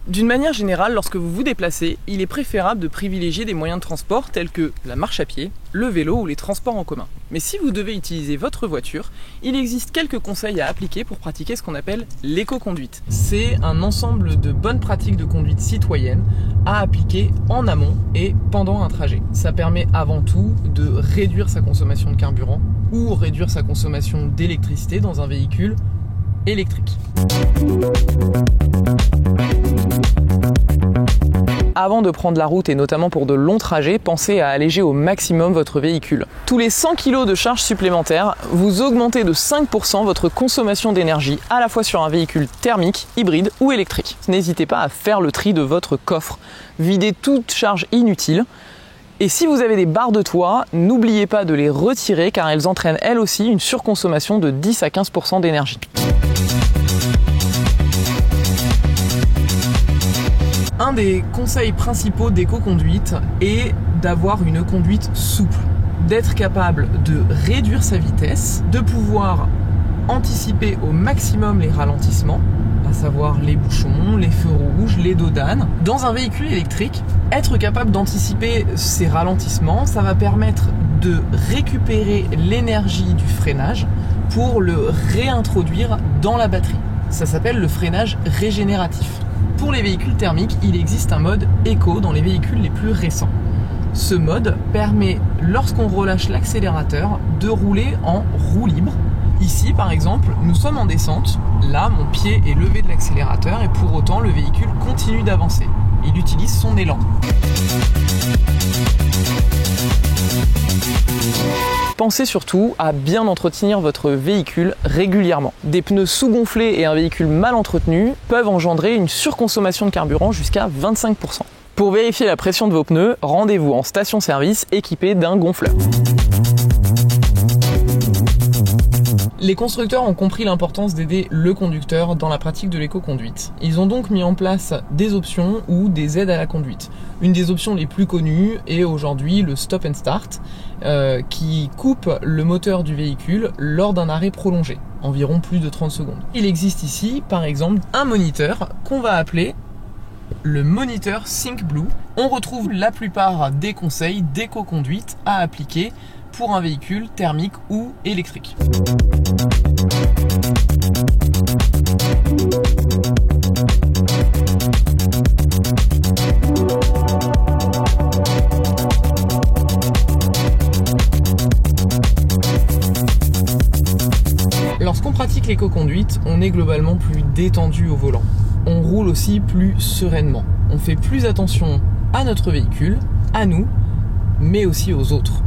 D'une manière générale, lorsque vous vous déplacez, il est préférable de privilégier des moyens de transport tels que la marche à pied, le vélo ou les transports en commun. Mais si vous devez utiliser votre voiture, il existe quelques conseils à appliquer pour pratiquer ce qu'on appelle l'éco-conduite. C'est un ensemble de bonnes pratiques de conduite citoyenne à appliquer en amont et pendant un trajet. Ça permet avant tout de réduire sa consommation de carburant ou réduire sa consommation d'électricité dans un véhicule électrique. Avant de prendre la route et notamment pour de longs trajets, pensez à alléger au maximum votre véhicule. Tous les 100 kg de charge supplémentaire, vous augmentez de 5% votre consommation d'énergie à la fois sur un véhicule thermique, hybride ou électrique. N'hésitez pas à faire le tri de votre coffre. Videz toute charge inutile. Et si vous avez des barres de toit, n'oubliez pas de les retirer car elles entraînent elles aussi une surconsommation de 10 à 15% d'énergie. Un des conseils principaux d'éco-conduite est d'avoir une conduite souple, d'être capable de réduire sa vitesse, de pouvoir anticiper au maximum les ralentissements, à savoir les bouchons, les feux rouges, les dos d'âne. Dans un véhicule électrique, être capable d'anticiper ces ralentissements, ça va permettre de récupérer l'énergie du freinage pour le réintroduire dans la batterie. Ça s'appelle le freinage régénératif. Pour les véhicules thermiques, il existe un mode éco dans les véhicules les plus récents. Ce mode permet, lorsqu'on relâche l'accélérateur, de rouler en roue libre. Ici, par exemple, nous sommes en descente. Là, mon pied est levé de l'accélérateur et pour autant, le véhicule continue d'avancer. Il utilise son élan. Pensez surtout à bien entretenir votre véhicule régulièrement. Des pneus sous-gonflés et un véhicule mal entretenu peuvent engendrer une surconsommation de carburant jusqu'à 25%. Pour vérifier la pression de vos pneus, rendez-vous en station-service équipée d'un gonfleur. Les constructeurs ont compris l'importance d'aider le conducteur dans la pratique de l'éco-conduite. Ils ont donc mis en place des options ou des aides à la conduite. Une des options les plus connues est aujourd'hui le stop and start, qui coupe le moteur du véhicule lors d'un arrêt prolongé, environ plus de 30 secondes. Il existe ici, par exemple, un moniteur qu'on va appeler le moniteur ThinkBlue. On retrouve la plupart des conseils d'éco-conduite à appliquer pour un véhicule thermique ou électrique. Lorsqu'on pratique l'éco-conduite, on est globalement plus détendu au volant. On roule aussi plus sereinement. On fait plus attention à notre véhicule, à nous, mais aussi aux autres.